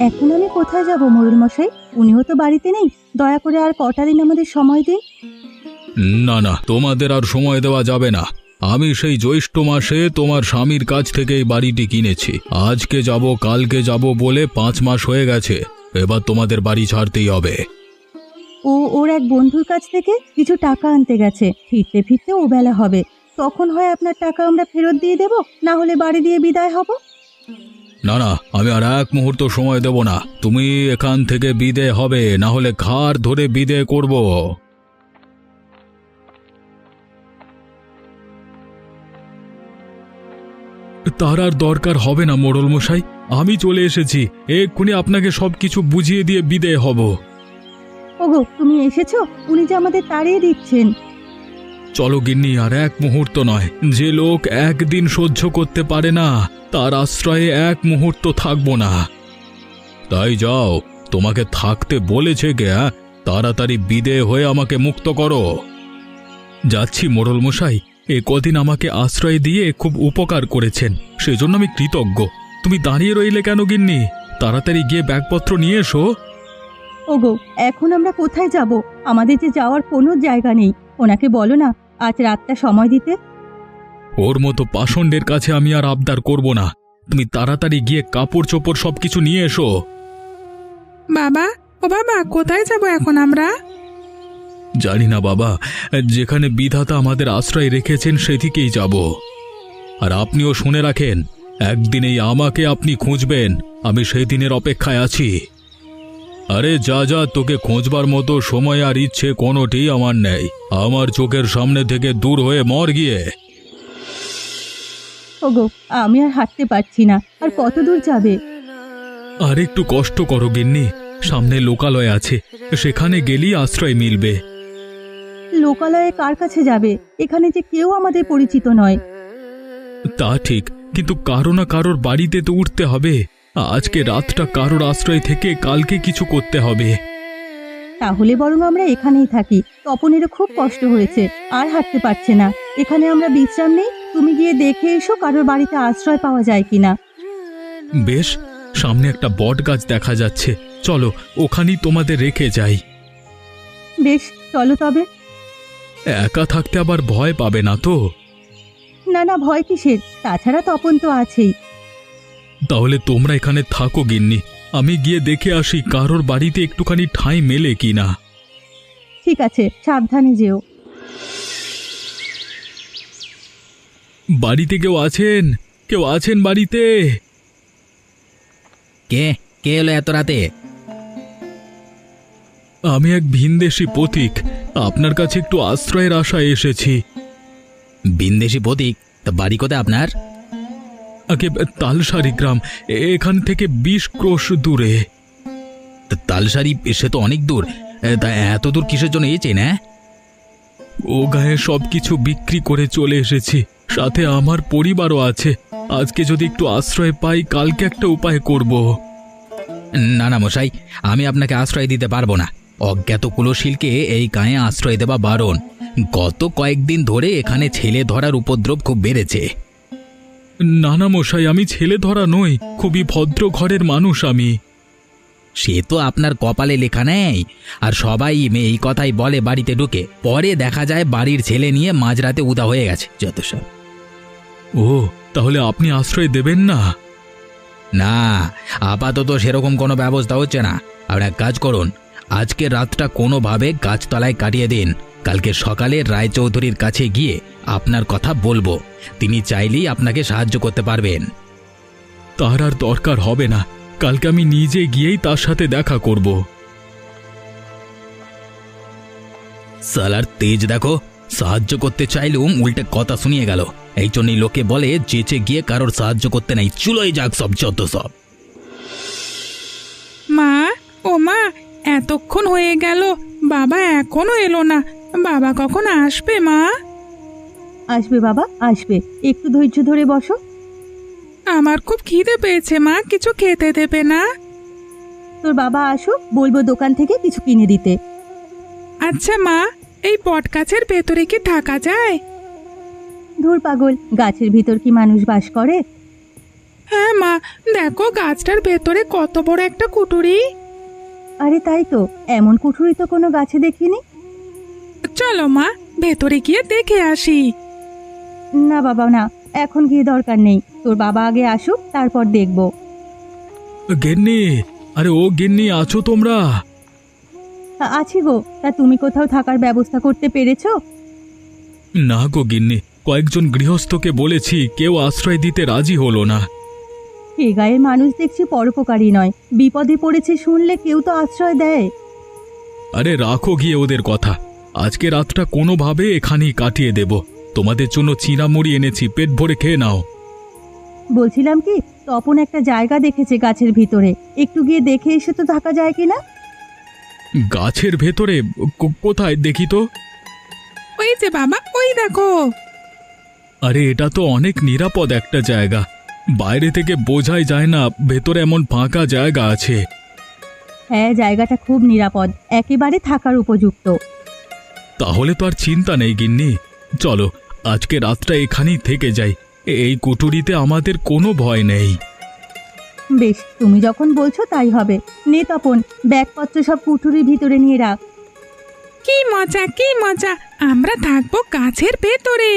এখন আমি কোথায় যাব মোড়ল মশাই? উনিও তো বাড়িতে নেই। দয়া করে আর কটা দিন আমাদের সময় দিন। না না, তোমাদের আর সময় দেওয়া যাবে না। আমি সেই জ্যৈষ্ঠ মাসে তোমার স্বামীর কাছ থেকে এই বাড়িটি কিনেছি। আজকে যাব কালকে যাব বলে 5 মাস হয়ে গেছে। এবার তোমাদের বাড়ি ছাড়তেই হবে। ও ওর এক বন্ধুর কাছ থেকে কিছু টাকা আনতে গেছে। ফিরতে ফিরতে ও বেলা হবে। তখন হয় আপনার টাকা আমরা ফেরত দিয়ে দেব, না হলে বাড়ি দিয়ে বিদায় হব। না না, আমি আর এক মুহূর্ত সময় দেব না। তুমি এখান থেকে বিদে হবে, না হলে ঘাড় ধরে বিদে করব। তার আর দরকার হবে না মোড়ল মশাই, আমি চলে এসেছি। এক্ষুনি আপনাকে সবকিছু বুঝিয়ে দিয়ে বিদেয় হব। ওগো, তুমি এসেছো? উনি যে আমাদের তাড়িয়ে দিচ্ছেন। চলো গিন্নি, আর এক মুহূর্ত নয়। যে লোক একদিন সহ্য করতে পারে না, তার আশ্রয়ে এক মুহূর্ত থাকবো না। তাই যাও, তোমাকে থাকতে বলেছে কে? তাড়াতাড়ি বিদেয় হয়ে আমাকে মুক্ত করো। যাচ্ছি মোড়ল মশাই, এ কদিন আমাকে আশ্রয় দিয়ে খুব উপকার করেছেন, সেজন্য আমি কৃতজ্ঞ। তুমি দাঁড়িয়ে রইলে কেন গিন্নি? তাড়াতাড়ি গিয়ে ব্যাগপত্র নিয়ে এসো। ওগো, এখন আমরা কোথায় যাব? আমাদের যে যাওয়ার কোনো জায়গা নেই। ওনাকে বলো না আজ রাতটা সময় দিতে। ওর মতো পাষণ্ডের কাছে আমি আর আবদার করব না। তুমি তাড়াতাড়ি গিয়ে কাপড় চোপড় সবকিছু নিয়ে এসো। বাবা, ও বাবা, কোথায় যাব এখন আমরা? জানি না বাবা, যেখানে বিধাতা আমাদের আশ্রয় রেখেছেন সেদিকেই যাব। আর আপনিও শুনে রাখেন, একদিনেই আমাকে আপনি খুঁজবেন। আমি সেই দিনের অপেক্ষায় আছি। আরে যা যা, তোকে খোঁজবার মতো সময় আর ইচ্ছে কোনোটি আমার নেই। আমার চোখের সামনে থেকে দূর হয়ে মর গিয়ে। ওগো, আমি আর হাঁটতে পারছি না। আর কত দূর যাবে? আর একটু কষ্ট করো গিন্নি, সামনে লোকালয় আছে, সেখানে গেলেই আশ্রয় মিলবে। লোকালয়ে কার কাছে যাবে? এখানে যে কেউ আমাদের পরিচিত নয়। তা ঠিক, কিন্তু কারো না কারোর বাড়িতে তো উঠতে হবে। আজকে রাতটা কারোর আশ্রয় থেকে কালকে কিছু করতে হবে। তাহলে বরং আমরা এখানেই থাকি। তপনেরও খুব কষ্ট হয়েছে, আর হাঁটতে পারছে না। এখানে আমরা বিশ্রাম নেই। তুমি গিয়ে দেখে এসো কারোর বাড়িতে আশ্রয় পাওয়া যায় কিনা। বেশ, সামনে একটা বট গাছ দেখা যাচ্ছে, চলো ওখানেই তোমাদের রেখে যাই। বেশ, চলো তবে। একা থাকতে আবার ভয় পাবে না তো? না না, ভয় কিসের? তাছাড়া তপন তো আছেই। তাহলে তোমরা এখানে থাকো গিন্নি, আমি গিয়ে দেখে আসি কারোর বাড়িতে একটুখানি ঠাঁই মেলে কিনা। ঠিক আছে, সাবধানে যেও। বাড়িতে কেউ আছেন? কেউ আছেন বাড়িতে? কে কে এলো এত রাতে? আমি এক ভিনদেশী পথিক, আপনার কাছে একটু আশ্রয়ের আশায় এসেছি। বিন্দেশি প্রতীক? তা বাড়ি কোথায় আপনার? আগে তালসারি গ্রাম, এখান থেকে 20 ক্রোশ দূরে। তালসারি? সে তো অনেক দূর। তা এত দূর কিসের জন্য এসেছেন? ও গায়ে সবকিছু বিক্রি করে চলে এসেছি, সাথে আমার পরিবারও আছে। আজকে যদি একটু আশ্রয় পাই, কালকে একটা উপায় করব। না না মশাই, আমি আপনাকে আশ্রয় দিতে পারবো না। অজ্ঞাত কুলশীলকে এই গায়ে আশ্রয় দেওয়া বারণ। গত কয়েকদিন ধরে এখানে ছেলে ধরার উপদ্রব খুব বেড়েছে। নানা মশাই, আমি ছেলে ধরা নই, খুবই ভদ্র ঘরের মানুষ আমি। সে তো আপনার কপালে লেখা নেই। আর সবাই এই কথাই বলে বাড়িতে ঢুকে, পরে দেখা যায় বাড়ির ছেলে নিয়ে মাঝরাতে উদা হয়ে গেছে যত সব। ও, তাহলে আপনি আশ্রয় দেবেন না? না, আপাতত সেরকম কোনো ব্যবস্থা হচ্ছে না। আর এক কাজ করুন, আজকে রাতটা কোনোভাবে গাছতলায় কাটিয়ে দিন। কালকে সকালে রায়চৌধুরীর কাছে গিয়ে আপনার কথা বলবো। তিনি চাইলেই আপনাকে সাহায্য করতে পারবেন। তার আর দরকার হবে না, কালকে আমি নিজে গিয়েই তার সাথে দেখা করব। সালার তেজ দেখো, সাহায্য করতে চাইলুম উল্টে কথা শুনিয়ে গেল। এই জন্যই লোকে বলে চেঁচে গিয়ে কারোর সাহায্য করতে নাই, চুলোই যাক সব যত সব। মা, ও মা, এতক্ষণ হয়ে গেল, বাবা এখনো এলো না। বাবা কখন আসবে মা? আসবে বাবা, আসবে। একটু ধৈর্য ধরে বসো। আমার খুব খিদে পেয়েছে মা, কিছু খেতে দেবে না? তোর বাবা আসুক, বলবো দোকান থেকে কিছু কিনে দিতে। আচ্ছা মা, এই বট গাছের ভেতরে কি থাকা যায়? ধুর পাগল, গাছের ভিতর কি মানুষ বাস করে? হ্যাঁ মা, দেখো গাছটার ভেতরে কত বড় একটা কুটুরি। আরে তাই তো, এমন কুঠুরি তো কোনো গাছে দেখিনি। চলো মা, ভেতরে গিয়ে দেখে আসি। না বাবা না, এখন গিয়ে দরকার নেই, তোর বাবা আগে আসুক তারপর দেখব। গিন্নি, আরে ও গিন্নি, আছো তোমরা? আছি গো, তা তুমি কোথাও থাকার ব্যবস্থা করতে পেরেছো? না গো গিন্নি, কয়েকজন গৃহস্থকে বলেছি, কেউ আশ্রয় দিতে রাজি হলো না। এ গায়ের মানুষ দেখছি পরোপকারী নয়, বিপদে পড়েছে শুনলে কেউ তো আশ্রয় দেয়। আরে রাখো গিয়ে ওদের কথা, আজকে রাতটা কোনোভাবে এখানেই কাটিয়ে দেব। তোমাদের জন্য চিঁড়ামুড়ি এনেছি, পেট ভরে খেয়ে নাও। বলছিলাম কি, তপন একটা জায়গা দেখেছে গাছের ভিতরে, একটু গিয়ে দেখে এসে তো থাকা যায় কিনা? গাছের ভেতরে? কোথায় দেখি তো। ওই যে বাবা, ওই দেখো। আরে এটা তো অনেক নিরাপদ একটা জায়গা, বাইরে থেকে বোঝাই যায় না ভেতরে এমন ফাঁকা জায়গা আছে। হ্যাঁ, জায়গাটা খুব নিরাপদ, একেবারে থাকার উপযুক্ত। তাহলে তো আর চিন্তা নেই গিন্নি, চলো আজকে রাতটা এখানেই থেকে যাই। এই কুটুরিতে আমাদের কোনো ভয় নেই। বেশ, তুমি যখন বলছো তাই হবে। নে তপন, ব্যাগপত্র সব কুঠুরির ভিতরে নিয়ে রাখ। কি মজা, কি মজা, আমরা থাকবো গাছের ভেতরে।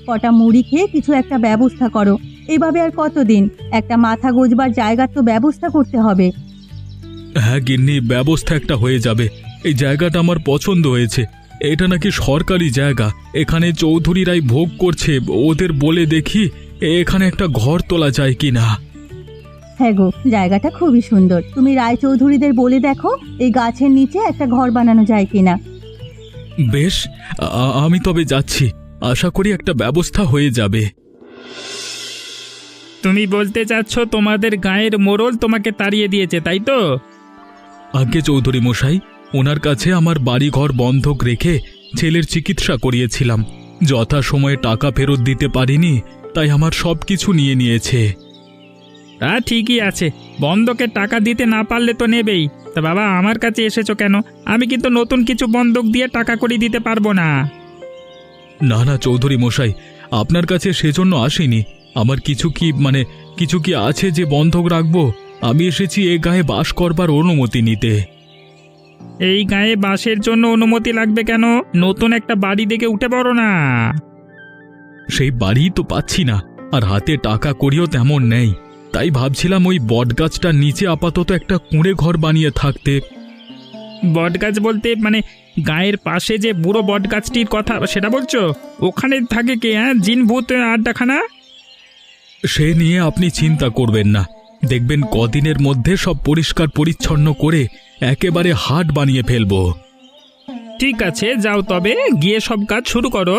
কটা মুড়ি খেয়ে কিছু একটা ব্যবস্থা করো। এভাবে আর কতদিন? একটা মাথা গোজবার জায়গার তো ব্যবস্থা করতে হবে। হ্যাঁ গিন্নি, ব্যবস্থা একটা হয়ে যাবে। এই জায়গাটা আমার পছন্দ হয়েছে, এটা নাকি সরকারি জায়গা, এখানে চৌধুরীরাই ভোগ করছে। ওদের বলে দেখি এখানে একটা ঘর তোলা যায় কি না। হ্যাঁ গো, জায়গাটা খুবই সুন্দর, তুমি রায়চৌধুরীদের বলে দেখো এই গাছের নিচে একটা ঘর বানানো যায় কিনা। বেশ, আমি তবে যাচ্ছি, আশা করি একটা ব্যবস্থা হয়ে যাবে। তুমি বলতে চাচ্ছ তোমাদের গায়ের মোড়ল তোমাকে তাড়িয়ে দিয়েছে, তাই তো? আজ্ঞে চৌধুরী মশাই, ওনার কাছে আমার বাড়িঘর বন্ধক রেখে ছেলের চিকিৎসা করিয়েছিলাম, যথাসময়ে টাকা ফেরত দিতে পারিনি, তাই আমার সব কিছু নিয়ে নিয়েছে। তা ঠিকই আছে, বন্ধকের টাকা দিতে না পারলে তো নেবেই। তা বাবা, আমার কাছে এসেছো কেন? আমি কিন্তু নতুন কিছু বন্ধক দিয়ে টাকা করে দিতে পারবো না। না না চৌধুরী মশাই, আপনার কাছে সেজন্য আসিনি। আমার কিছু কি আছে যে বন্ধক রাখবো? আমি এসেছি এ গায়ে বাস করবার অনুমতি নিতে। এই গায়ে বাসের জন্য অনুমতি লাগবে কেন? নতুন একটা বাড়ি দেখে উঠে পড়ো না। সেই বাড়ি তো পাচ্ছি না, আর হাতে টাকা করিও তেমন নেই, তাই ভাবছিলাম ওই বটগাছটার নিচে আপাতত একটা কুঁড়ে ঘর বানিয়ে থাকতে। বটগাছ বলতে গায়ের পাশে যে বুড়ো বটগাছটির কথা সেটা বলছো? ওখানে থাকে কে? জিন ভূত আড্ডাখানা? সে নিয়ে আপনি চিন্তা করবেন না, দেখবেন কদিনের মধ্যে সব পরিষ্কার পরিচ্ছন্ন করে একেবারে হাট বানিয়ে ফেলবো। ঠিক আছে, যাও তবে, গিয়ে সব কাজ শুরু করো।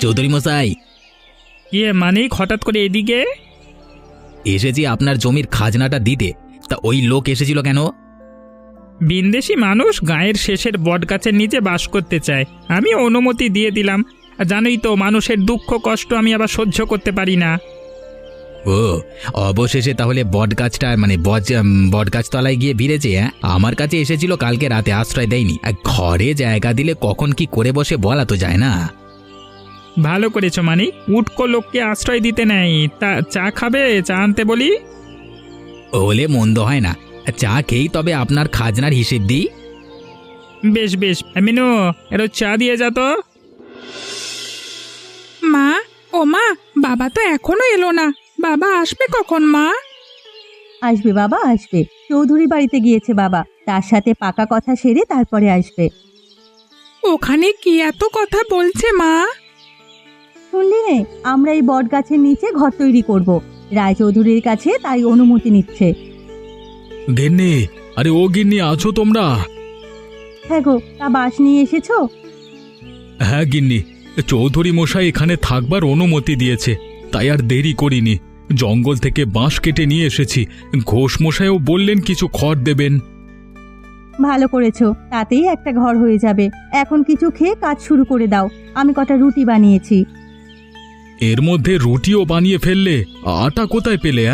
চৌধুরী মশাই, মানিক, হঠাৎ করে এদিকে? এসেছি আপনার জমির খাজনাটা দিতে। তা ওই লোক এসেছিল কেন? বিন্দেশি মানুষ গায়ের শেষের বটগাছের নিচে বাস করতে চায়, আমি অনুমতি দিয়ে দিলাম। আর জানোই তো, মানুষের দুঃখ কষ্ট আমি আবার সহ্য করতে পারি না। ও, অবশেষে তাহলে বটগাছটা বটগাছ তলায় গিয়ে ভিড়েছে। আমার কাছে এসেছিল কালকে রাতে, আশ্রয় দেয়নি। আর ঘরে জায়গা দিলে কখন কি করে বসে বলা তো যায় না। ভালো করেছো মানিক, উটকো লোককে আশ্রয় দিতে নেই। তা চা খাবে? চা আনতে বলি? হলে মন্দ হয় না, চা খেয়েই তবে আপনার খাজনার হিসেব দিই। বেশ বেশ, মিনু, এরো চা দিয়ে যা তো। মা, ও মা, বাবা তো এখনো এলো না, বাবা আসবে কখন মা? আসবে বাবা, আসবে। চৌধুরী বাড়িতে গিয়েছে বাবা, তার সাথে পাকা কথা সেরে তারপরে আসবে। ওখানে কি এত কথা বলছে মা? শুনলি নে, আমরা এই বট গাছের নিচে ঘর তৈরি করব। রায়চৌধুরীর কাছে তাই অনুমতি নিচ্ছে। গিন্নি, আরে ও গিন্নি, আছো তোমরা? হ্যাঁ গো, তা বাস নিয়ে এসেছো? হ্যাঁ গিন্নি, চৌধুরী মশাই এখানে থাকবার অনুমতি দিয়েছে, তাই আর দেরি করিনি। জঙ্গল থেকে বাঁশ কেটে নিয়ে এসেছি, ঘোষ মশাইও বললেন কিছু খড় দেবেন। ভালো করেছো, তাতেই একটা ঘর হয়ে যাবে। এখন কিছু খেয়ে কাজ শুরু করে দাও, আমি কটা রুটি বানিয়েছি। এর মধ্যে রুটিও বানিয়ে ফেললে? আটা কোথায় পেলে?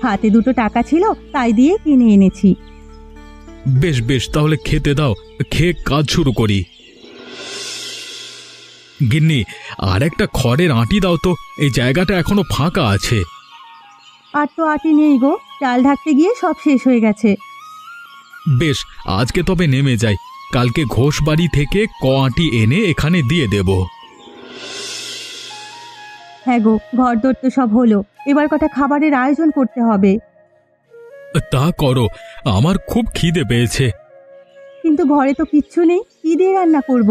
হাতে দুটো টাকা ছিল, তাই দিয়ে কিনে এনেছি। বেশ বেশ, তাহলে খেতে দাও, খেয়ে কাজ শুরু করি। গিন্নি, আর একটা খড়ের আঁটি দাও তো, এই জায়গাটা এখনো ফাঁকা আছে। আর তো আটি নেই গো, চাল ঢাকতে গিয়ে সব শেষ হয়ে গেছে। বেশ, আজকে তবে নেমে যাই, কালকে ঘোষ বাড়ি থেকে আঁটি এনে এখানে দিয়ে দেব। হ্যাঁ গো, ঘরদোর তো সব হলো, এবার কটা খাবারের আয়োজন করতে হবে। তা করো, আমার খুব খিদে পেয়েছে। কিন্তু ঘরে তো কিচ্ছু নেই, কি দিয়ে রান্না করব?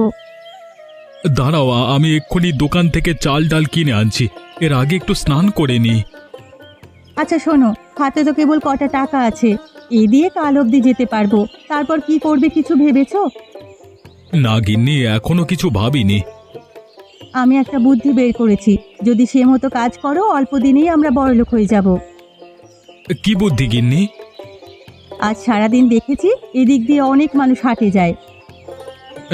দাঁড়াও, আমি এক্ষুনি দোকান থেকে চাল ডাল কিনে আনছি, এর আগে একটু স্নান করে নি। আচ্ছা শোনো, হাতে তো কেবল কটা টাকা আছে, এই দিয়ে কাল অবধি যেতে পারবো, তারপর কি করবে কিছু ভেবেছো? না গিন্নি, এখনো কিছু ভাবিনি। আমি একটা বুদ্ধি বের করেছি, যদি সে মতো কাজ করো অল্প দিনেই আমরা বড়লোক হয়ে যাব। কি বুদ্ধি গিন্নি? আজ সারাদিন দেখেছি এদিক দিয়ে অনেক মানুষ হাটে যায়।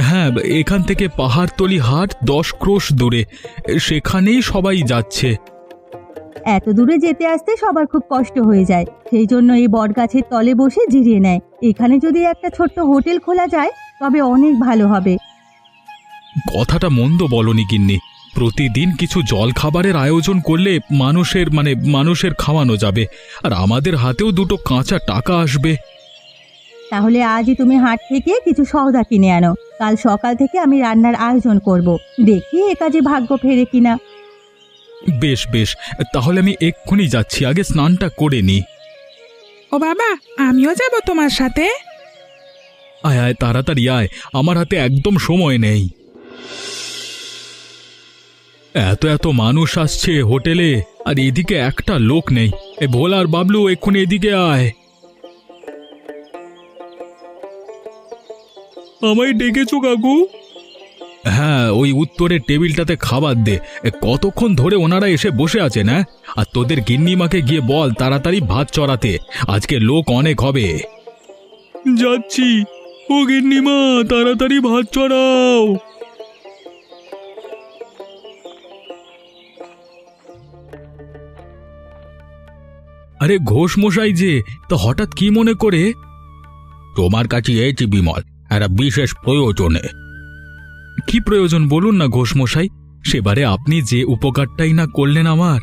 হ্যাঁ, এখান থেকে পাহাড়তলি হাট 10 ক্রোশ দূরে, সেখানেই সবাই যাচ্ছে। এত দূরে যেতে আসতে সবার খুব কষ্ট হয়ে যায়, সেই জন্য এই বটগাছের তলে বসে জিরিয়ে নেয়। এখানে যদি একটা ছোট্ট হোটেল খোলা যায় তবে অনেক ভালো হবে। কথাটা মন্দ বলনি গিন্নি, প্রতিদিন কিছু জল খাবারের আয়োজন করলে মানুষের খাওয়ানো যাবে, আর আমাদের হাতেও দুটো কাঁচা টাকা আসবে। তাহলে আজই তুমি হাট থেকে কিছু সওদা কিনে আনো, কাল সকাল থেকে আমি রান্নার আয়োজন করব, দেখি এ কাজে ভাগ্য ফেরে কিনা। বেশ বেশ, তাহলে আমি এক্ষুনি যাচ্ছি, আগে স্নানটা করে নি। ও বাবা, আমিও যাব তোমার সাথে। আয় আয়, তাড়াতাড়ি আয়, আমার হাতে একদম সময় নেই। এত এত মানুষ আসছে হোটেলে, আর এদিকে একটা লোক নেই। এ ভোলা আর বাবলু, এক্ষুনি এদিকে আয়। আমায় ডেকেছো কাকু? হ্যাঁ, ওই উত্তরের টেবিলটাতে খাবার দে, কতক্ষণ ধরে ওনারা এসে বসে আছেন। হ্যাঁ, আর তোদের গিন্নিমাকে গিয়ে বল তাড়াতাড়ি ভাত চড়াতে, আজকে লোক অনেক হবে। যাচ্ছি। ও গিন্নিমা, তাড়াতাড়ি ভাত চড়াও। আরে ঘোষ মশাই যে, তো হঠাৎ কি মনে করে? তোমার কাছে এসেছি বিমল, একটা বিশেষ প্রয়োজনে। কি প্রয়োজন বলুন না ঘোষ মশাই, সেবারে আপনি যে উপকারটাই না করলেন আমার।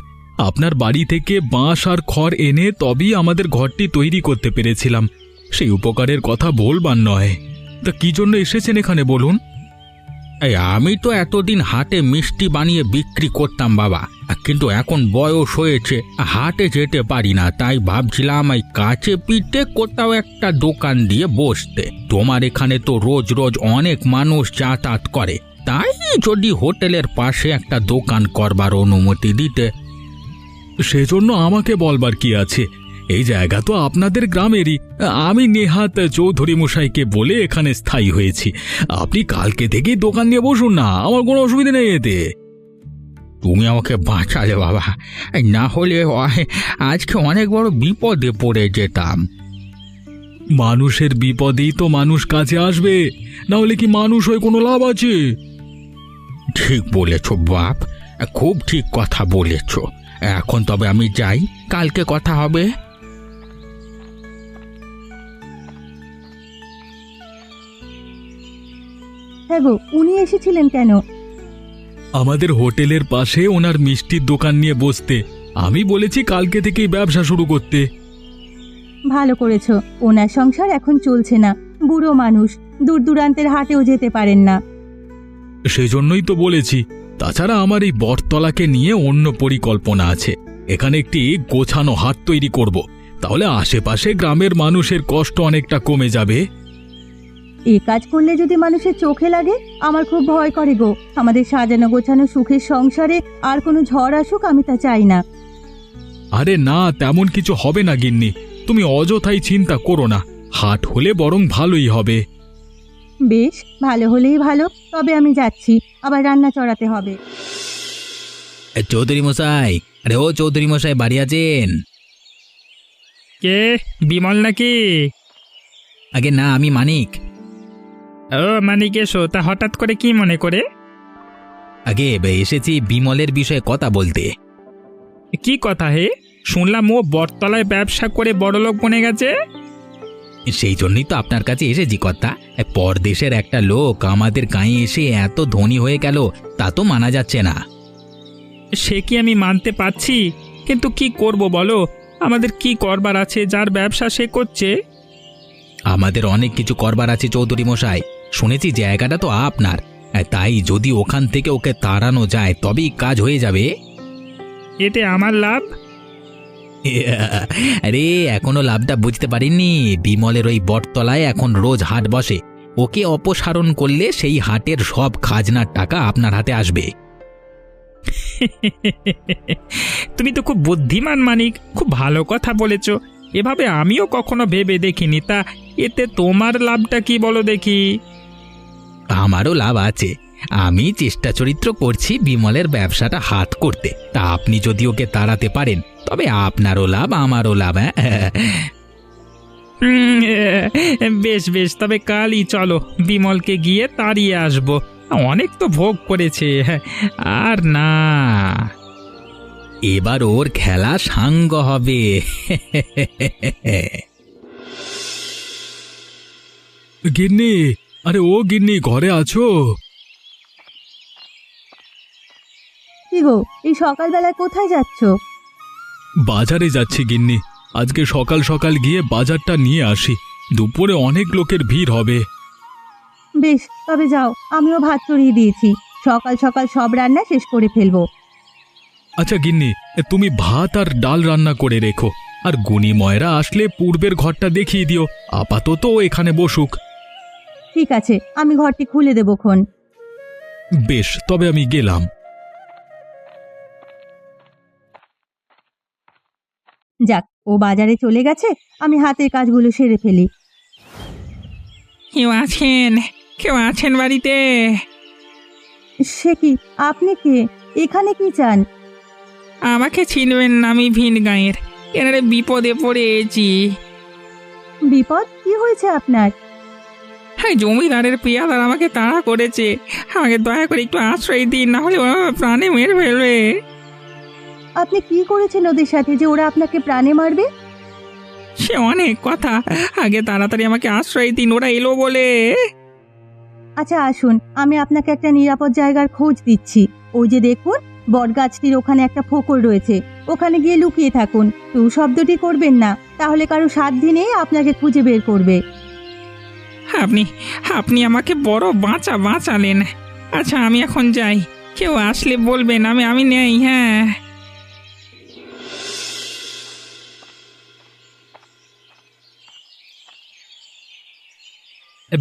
আপনার বাড়ি থেকে বাঁশ আর খড় এনে তবেই আমাদের ঘরটি তৈরি করতে পেরেছিলাম, সেই উপকারের কথা বলবার নয়। তা কি জন্য এসেছেন এখানে বলুন? এই আমি তো এতদিন হাটে মিষ্টি বানিয়ে বিক্রি করতাম বাবা, কিন্তু এখন বয়স হয়েছে, হাটে যেতে পারি না, তাই ভাবছিলাম এই কাছে পিঠে কোথাও একটা দোকান দিয়ে বসতে। তোমার এখানে তো রোজ রোজ অনেক মানুষ যাতায়াত করে, তাই যদি হোটেলের পাশে একটা দোকান করবার অনুমতি দিতে। সেজন্য আমাকে বলবার কি আছে, এই জায়গা তো আপনাদের গ্রামেরই। আমি নেহাত চৌধুরী মশাইকে বলে এখানে স্থায়ী হয়েছি। আপনি কালকে থেকেই দোকান নিয়ে বসুন না, আমার কোনো অসুবিধা নেই এতে। তুমি আমাকে বাঁচালে বাবা, না হলে আজকে অনেক বড় বিপদে পড়ে যেতাম। মানুষের বিপদেই তো মানুষ কাছে আসবে, না হলে কি মানুষ হয়ে কোনো লাভ আছে? ঠিক বলেছ বাপ, খুব ঠিক কথা বলেছ। এখন তবে আমি যাই, কালকে কথা হবে। হ্যাঁ গো, উনি এসেছিলেন কেন? আমাদের হোটেলের পাশে ওনার মিষ্টির দোকান নিয়ে বসতে। আমি বলেছি কালকে থেকেই ব্যবসা শুরু করতে। ভালো করেছো, ওনার সংসার এখন চলছে না, বুড়ো মানুষ, দূর দূরান্তের হাটেও যেতে পারেন না। সেজন্যই তো বলেছি। তাছাড়া আমার এই বটতলাকে নিয়ে অন্য পরিকল্পনা আছে। এখানে একটি গোছানো হাট তৈরি করব, তাহলে আশেপাশে গ্রামের মানুষের কষ্ট অনেকটা কমে যাবে। এই কাজ করলে যদি মানুষের চোখে লাগে, আমার খুব ভয় করে গো। আমাদের সাজানো গোছানো সুখের সংসারে আর কোনো ঝড় আসুক, আমি তা চাই না। আরে না, তেমন কিছু হবে না গিন্নি, তুমি অযথাই চিন্তা করো না। হাট হলে বরং ভালোই হবে। বেশ, ভালো হলেই ভালো, তবে আমি যাচ্ছি, আবার রান্না চড়াতে হবে। চৌধুরী মশাই, আরে ও চৌধুরী মশাই, বাড়ি আছেন? কে, বিমল নাকি? আগে না, আমি মানিক। ও মানিক, এসো। তা হঠাৎ করে কি মনে করে? আগে এসেছি বিমলের বিষয়ে কথা বলতে। কি কথা হে? শুনলাম ও বটতলায় ব্যবসা করে বড়লোক বনে গেছে। সেই জন্যই তো আপনার কাছে এসেছি কর্তা। পরদেশের একটা লোক আমাদের গাঁয়ে এসে এত ধনী হয়ে গেল, তা তো মানা যাচ্ছে না। সে কি আমি মানতে পারছি, কিন্তু কি করব বলো? আমাদের কি করবার আছে? যার ব্যবসা সে করছে। আমাদের অনেক কিছু করবার আছে চৌধুরী মশাই। শুনেছি জায়গাটা তো আপনার, তাই যদি ওখান থেকে ওকে তাড়ানো যায় তবেই কাজ হয়ে যাবে। এতে আমার লাভ? আরে এখনো লাভটা বুঝতে পারিনি। বিমলের ওই বটতলায় এখন রোজ হাট বসে, ওকে অপসারণ করলে সেই হাটের সব খাজনার টাকা আপনার হাতে আসবে। তুমি তো খুব বুদ্ধিমান মানিক, খুব ভালো কথা বলেছ। এভাবে আমিও কখনো ভেবে দেখিনি। তা এতে তোমার লাভটা কি বলো দেখি? আমারও লাভ আছে। আমি চেষ্টা চরিত্র করছি বিমলের ব্যবসাটা হাত করতে। তা আপনি যদি ওকে তাড়াতে পারেন তবে আপনারও লাভ আমারও লাভ। বেশ বেশ, তবে কালই চলো, বিমলকে গিয়ে তাড়িয়ে আসবো। অনেক তো ভোগ করেছে, আর না। এবার ওর খেলা সাঙ্গ হবে। গিন্নি, আরে ও গিন্নি, ঘরে আছো? কি গো, এই সকালবেলায় কোথায় যাচ্ছ? বাজারে যাচ্ছি গিন্নি। আজকে সকাল সকাল গিয়ে বাজারটা নিয়ে আসি, দুপুরে অনেক লোকের ভিড় হবে। বেশ, তবে যাও, আমিও ভাত চড়িয়ে দিয়েছি। সকাল সকাল সব রান্না শেষ করে ফেলবো। আচ্ছা গিন্নি, তুমি ভাত আর ডাল রান্না করে রেখো, আর গুণী ময়রা আসলে পূর্বের ঘরটা দেখিয়ে দিও। আপাতত ও এখানে বসুক। ঠিক আছে, আমি ঘরটি খুলে দেবো খন। বেশ, তবে আমি গেলাম। যাক, ও বাজারে চলে গেছে, আমি হাতের কাজগুলো সেরে ফেলি। কেউ আছেন? কেউ আছেন বাড়িতে? সে কি, আপনি কে? এখানে কি চান? আমাকে চিনবেন না, আমি ভিন গাঁয়ের। এনারে বিপদে পড়েছি। বিপদ? কি হয়েছে আপনার? হ্যাঁ, জমিদারের পিয়াদার আমাকে তাড়া করেছে। আমাকে দয়া করে একটু আশ্রয় দিন, না হলে ওরা প্রাণে মেরে ফেলবে। আপনি কি করেছেন ওদের সাথে যে ওরা আপনাকে প্রাণে মারবে? সে অনেক কথা, আগে তাড়াতাড়ি আমাকে আশ্রয় দিন, ওরা এলো বলে। আচ্ছা আসুন, আমি আপনাকে একটা নিরাপদ জায়গার খোঁজ দিচ্ছি। ওই যে দেখুন, বটগাছটির ওখানে একটা ফোকর রয়েছে, ওখানে গিয়ে লুকিয়ে থাকুন। টু শব্দটি করবেন না, তাহলে কারো সাধ্য নেই আপনাকে খুঁজে বের করবে। আপনি আপনি আমাকে বড় বাঁচালেন। আচ্ছা, আমি এখন যাই। কেউ আসলে বলবেন আমি আমি নেই। হ্যাঁ,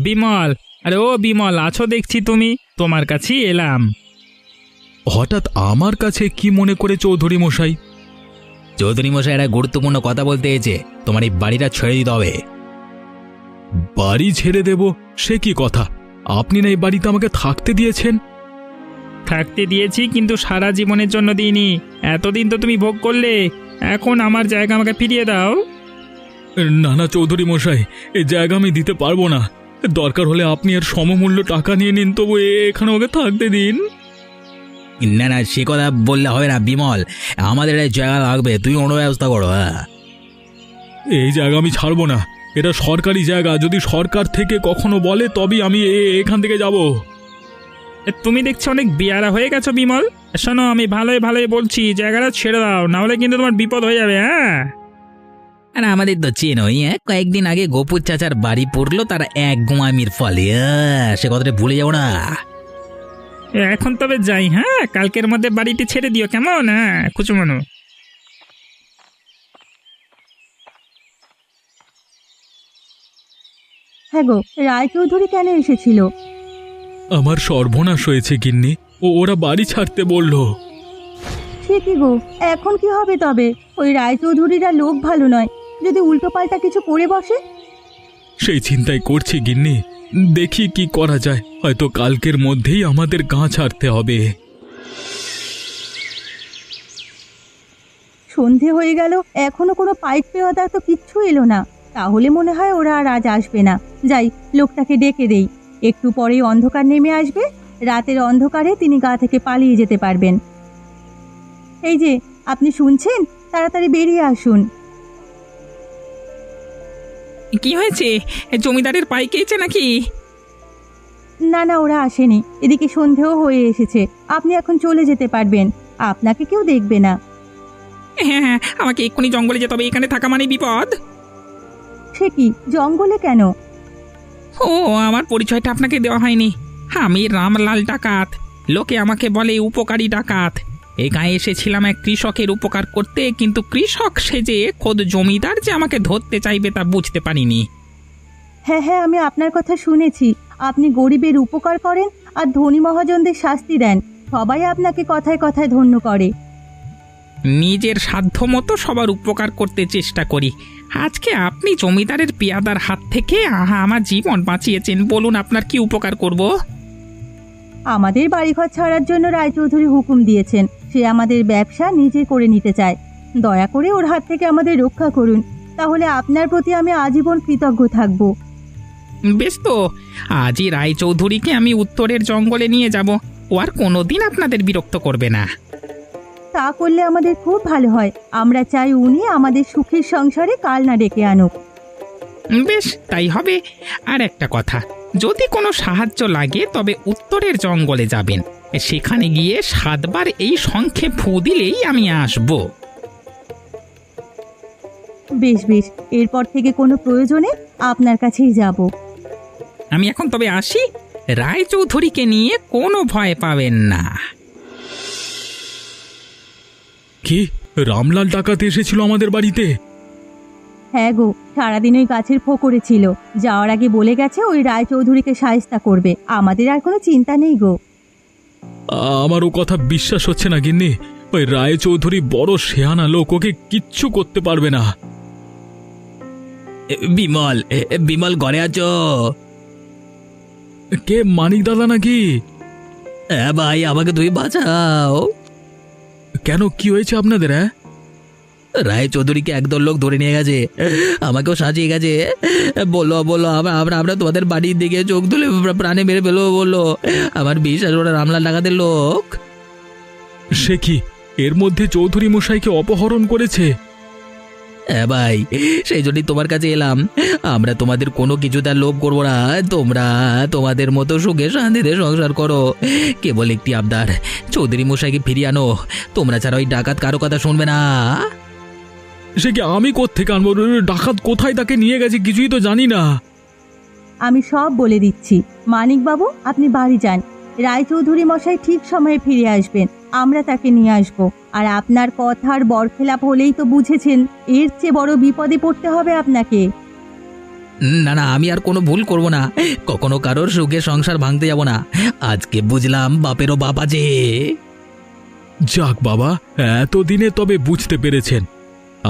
বিমল, আরে ও বিমল, আছো দেখছি তুমি। তোমার কাছেই এলাম। হঠাৎ আমার কাছে কি মনে করে চৌধুরী মশাই? চৌধুরী মশাই একটা গুরুত্বপূর্ণ কথা বলতে এসেছে। তোমার এই বাড়িটা ছেড়ে দিতে হবে। বাড়ি ছেড়ে দেব? সে কি কথা? আপনি না এই বাড়িতে আমাকে থাকতে দিয়েছেন। থাকতে দিয়েছি, কিন্তু সারা জীবনের জন্য দিইনি। এতদিন তো তুমি ভোগ করলে, এখন আমার জায়গা আমাকে ফিরিয়ে দাও। না না চৌধুরী মশাই, এই জায়গা আমি দিতে পারবো না। দরকার হলে আপনি এর সমমূল্য টাকা নিয়ে নিন, তবু এখানে ওকে থাকতে দিন। না না, সে কথা বললে হবে না বিমল। আমাদের এই জায়গা লাগবে, তুমি অন্য ব্যবস্থা করো। এই জায়গা আমি ছাড়বো না। এটা সরকারি জায়গা, যদি সরকার থেকে কখনো বলে তবেই আমি এখান থেকে যাব। তুমি দেখছি অনেক বেয়ারা হয়ে গেছো বিমল। শোনো, আমি ভালোই ভালোই বলছি, জায়গাটা ছেড়ে দাও, না হলে কিন্তু তোমার বিপদ হয়ে যাবে। হ্যাঁ, আর আমাদের তো চেনই, কয়েকদিন আগে গোপুর চাচার বাড়ি পড়লো তার এক গোয়ামির ফলে। সে কথাটা ভুলে যাবো না। এখন তবে যাই। হ্যাঁ, কালকের মধ্যে বাড়িটি ছেড়ে দিও, কেমন? হ্যাঁ, কুচুমানো। হ্যাঁ গো, রায়চৌধুরী কেন এসেছিল? আমার সর্বনাশ হয়েছে গিন্নি, ওরা বাড়ি ছাড়তে বলল। সে কি গো, এখন কি হবে তবে? ওই রায়চৌধুরীরা লোক ভালো নয়, যদি উল্টোপাল্টা কিছু করে বসে। সেই চিন্তাই করছি গিন্নি, দেখি কি করা যায়। হয়তো কালকের মধ্যেই আমাদের গাঁ ছাড়তে হবে। সন্ধে হয়ে গেল, এখনো কোনো পাইক পেওয়াদা তো কিচ্ছু এলো না। তাহলে মনে হয় ওরা আর আজ আসবে না। যাই, লোকটাকে ডেকে দেই, একটু পরেই অন্ধকার নেমে আসবে। রাতের অন্ধকারে তিনি গা থেকে পালিয়ে যেতে পারবেন। এই যে, আপনি শুনছেন? তাড়াতাড়ি বেরিয়ে আসুন। কি হয়েছে? জমিদারের পাই খেয়েছে নাকি? না না, ওরা আসেনি। এদিকে সন্ধেও হয়ে এসেছে। আপনি এখন চলে যেতে পারবেন, আপনাকে কেউ দেখবে না। হ্যাঁ হ্যাঁ, আমাকে এক্ষুনি জঙ্গলে যেতে হবে, এখানে থাকা মানে বিপদ। সে কি, জঙ্গলে কেন? ও, আমার পরিচয়টা আপনাকে দেওয়া হয়নি। আমি রামলাল ডাকাত, লোকে আমাকে বলে উপকারী ডাকাত। এই গায়ে এসেছিলাম এক কৃষকের উপকার করতে, কিন্তু কৃষক সেজে খোদ জমিদার যে আমাকে ধরতে চাইবে তা বুঝতে পারিনি। হ্যাঁ হ্যাঁ, আমি আপনার কথা শুনেছি। আপনি গরিবের উপকার করেন আর ধনী মহাজনদের শাস্তি দেন। সবাই আপনাকে কথায় কথায় ধন্য করে। নিজের সাধ্য মতো সবার উপকার করতে চেষ্টা করি। আজকে আপনি জমিদারের পেয়াদার হাত থেকে আমার জীবন বাঁচিয়েছেন। বলুন, আপনার কি উপকার করব? আমাদের বাড়িঘর ছাড়ার জন্য রায়চৌধুরী হুকুম দিয়েছেন। সে আমাদের ব্যবসা নিজে করে নিতে চায়। দয়া করে ওর হাত থেকে আমাদের রক্ষা করুন, তাহলে আপনার প্রতি আমি আজীবন কৃতজ্ঞ থাকব। বেশ তো, আজই রায়চৌধুরীকে আমি উত্তরের জঙ্গলে নিয়ে যাব। ও আর কোনোদিন আপনাদের বিরক্ত করবে না। তা করলে আমাদের খুব ভালো হয়। আমরা চাই উনি আমাদের সুখের সংসারে কাল না ডেকে আনুক। বেশ, তাই হবে। আর একটা কথা, যদি কোনো সাহায্য লাগে তবে উত্তরের জঙ্গলে যাবেন। সেখানে গিয়ে 7 বার এই শঙ্খে ফু দিলেই আমি আসব। বেশ বেশ, এরপর থেকে কোনো প্রয়োজনে আপনার কাছেই যাব। আমি এখন তবে আসি। রায়চৌধুরীকে নিয়ে কোনো ভয় পাবেন না। কি, রামলাল ডাকাত এসেছিল আমাদের বাড়িতে? হ্যাঁ গো, সারাদিন ওই গাছের ফোকরে ছিল। যাওয়ার আগে বলে গেছে ওই রায়চৌধুরীকে শায়েস্তা করবে। আমাদের আর কোনো চিন্তা নেই গো। আমার ও কথা বিশ্বাস হচ্ছে না গিন্নি। ওই রায়চৌধুরী বড় শেয়ানা লোক, ওকে কিচ্ছু করতে পারবে না। বিমল, বিমল ঘরে আছো? কে, মানিক দাদা নাকি? হ্যাঁ ভাই, আমাকে তুমি বাঁচাও। কেন, কি হয়েছে আপনাদের? হ্যাঁ, রায়চৌধুরীকে একদল লোক ধরে নিয়ে গেছে, আমাকেও সাজিয়ে গেছে। বললো বললো আমরা তোমাদের বাড়ির দিকে চোখ তুলে প্রাণে মেরে ফেলবো বললো। আমার বিশ্বাস, ওরা রামলাল ডাকাতের লোক। সে কি, এর মধ্যে চৌধুরী মশাইকে অপহরণ করেছে? হ্যাঁ ভাই, সেই জন্যই তোমার কাছে এলাম। আমরা তোমাদের কোনো কিছু তার লোভ করবো না। তোমরা তোমাদের মতো সুখে শান্তিতে সংসার করো। কেবল একটি আবদার, চৌধুরী মশাইকে ফিরিয়ে আনো। তোমরা ছাড়া ওই ডাকাত কারো কথা শুনবে না। সে কি, আমি কোত্থেকে আনবো? ডাকাত কোথায় তাকে নিয়ে গেছে কিছুই তো জানি না। আমি সব বলে দিচ্ছি। মানিকবাবু, আপনি বাড়ি যান। রায়চৌধুরী মশাই ঠিক সময়ে ফিরে আসবেন। আমরা তাকে নিয়ে আসব। আর আপনার কথার বরখেলাপ হলেই তো বুঝেছেন, এর চেয়ে বড় বিপদে পড়তে হবে আপনাকে। না না, আমি আর কোনো ভুল করব না। কখনো কারোর সুখে সংসার ভাঙতে যাব না। আজকে বুঝলাম বাপেরও বাপ আছে। যাক বাবা, এতদিনে তবে বুঝতে পেরেছেন।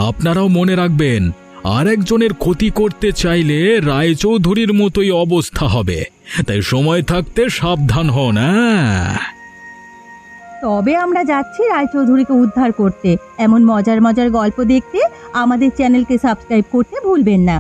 আপনারাও মনে রাখবেন, আরেকজনের ক্ষতি করতে চাইলে রায়চৌধুরীর মতোই অবস্থা হবে। তাই সময় থাকতে সাবধান হন। তবে আমরা যাচ্ছি রায়চৌধুরীকে উদ্ধার করতে। এমন মজার মজার গল্প দেখতে আমাদের চ্যানেলকে সাবস্ক্রাইব করতে ভুলবেন না।